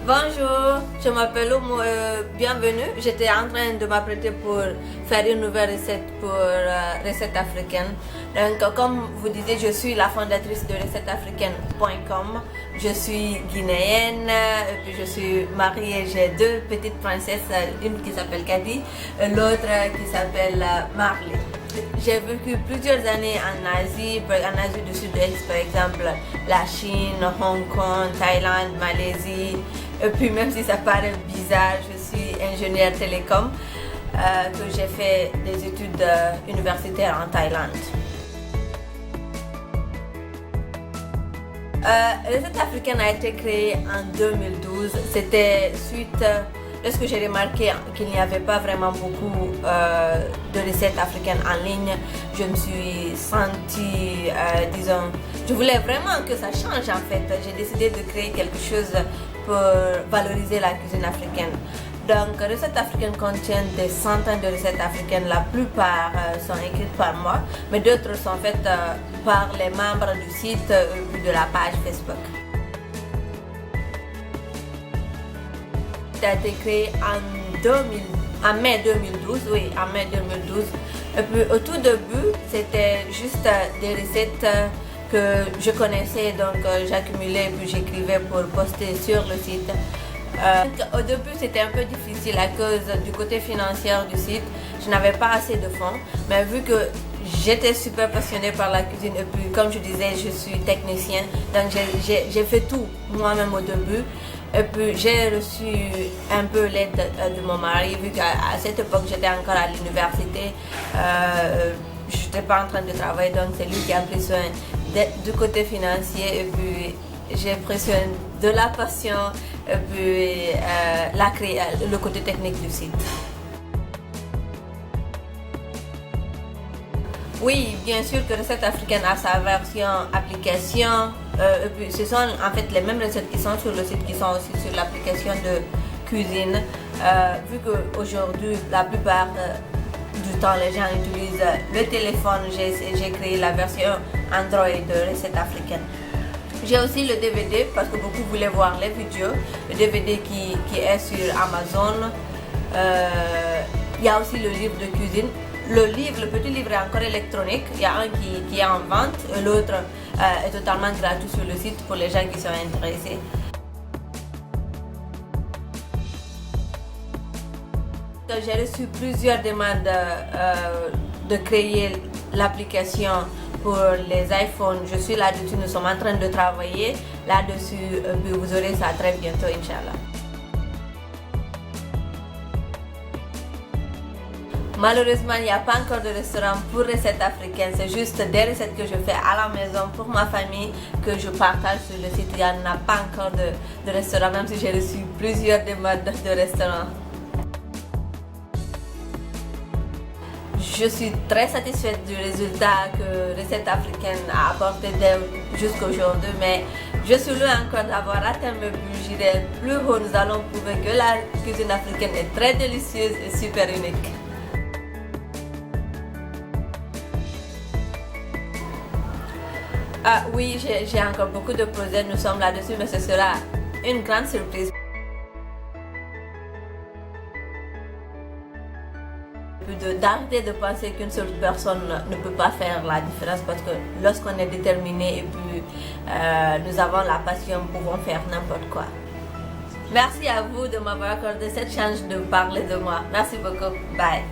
Bonjour, je m'appelle Omo, bienvenue. J'étais en train de m'apprêter pour faire une nouvelle recette pour recette africaine. Donc, comme vous disiez, je suis la fondatrice de recetteafricaine.com. Je suis guinéenne, et puis je suis mariée. J'ai deux petites princesses, une qui s'appelle Kadi, l'autre qui s'appelle Marley. J'ai vécu plusieurs années en Asie du Sud-Est, par exemple la Chine, Hong Kong, Thaïlande, Malaisie. Et puis même si ça paraît bizarre, je suis ingénieure télécom, que j'ai fait des études universitaires en Thaïlande. Recette africaine a été créée en 2012. C'était suite lorsque j'ai remarqué qu'il n'y avait pas vraiment beaucoup de recettes africaines en ligne. Je me suis sentie, disons, je voulais vraiment que ça change en fait. J'ai décidé de créer quelque chose pour valoriser la cuisine africaine. Donc, recettes africaines contiennent des centaines de recettes africaines. La plupart sont écrites par moi, mais d'autres sont faites par les membres du site ou de la page Facebook. Ça a été créé en mai 2012, oui, en mai 2012. Et puis au tout début, c'était juste des recettes que je connaissais, donc j'accumulais et puis j'écrivais pour poster sur le site. Au début, c'était un peu difficile à cause du côté financier du site. Je n'avais pas assez de fonds, mais vu que j'étais super passionnée par la cuisine et puis comme je disais, je suis technicien, donc j'ai fait tout moi-même au début. Et puis j'ai reçu un peu l'aide de mon mari, vu qu'à cette époque j'étais encore à l'université, je n'étais pas en train de travailler, donc c'est lui qui a pris soin du côté financier, et puis j'ai pris soin de la passion et puis le côté technique du site. Oui, bien sûr que Recette Africaine a sa version application. Et puis ce sont en fait les mêmes recettes qui sont sur le site qui sont aussi sur l'application de cuisine. Vu qu'aujourd'hui, la plupart du temps, les gens utilisent le téléphone, j'ai créé la version Android de Recette Africaine. J'ai aussi le DVD parce que beaucoup voulaient voir les vidéos. Le DVD qui est sur Amazon. Il y a aussi le livre de cuisine. Le petit livre est encore électronique. Il y a un qui est en vente, l'autre est totalement gratuit sur le site pour les gens qui sont intéressés. J'ai reçu plusieurs demandes de créer l'application pour les iPhones. Je suis là-dessus, nous sommes en train de travailler là-dessus. Vous aurez ça très bientôt, Inch'Allah. Malheureusement, il n'y a pas encore de restaurant pour recettes africaines. C'est juste des recettes que je fais à la maison pour ma famille que je partage sur le site. Il n'y en a pas encore de restaurant, même si j'ai reçu plusieurs demandes de restaurants. Je suis très satisfaite du résultat que Recette Africaine a apporté jusqu'à aujourd'hui, mais je suis loin encore d'avoir atteint mes buts. J'irai plus haut. Nous allons prouver que la cuisine africaine est très délicieuse et super unique. Ah oui, j'ai encore beaucoup de projets, nous sommes là-dessus, mais ce sera une grande surprise. D'arrêter de penser qu'une seule personne ne peut pas faire la différence, parce que lorsqu'on est déterminé et puis nous avons la passion, nous pouvons faire n'importe quoi. Merci à vous de m'avoir accordé cette chance de parler de moi. Merci beaucoup. Bye.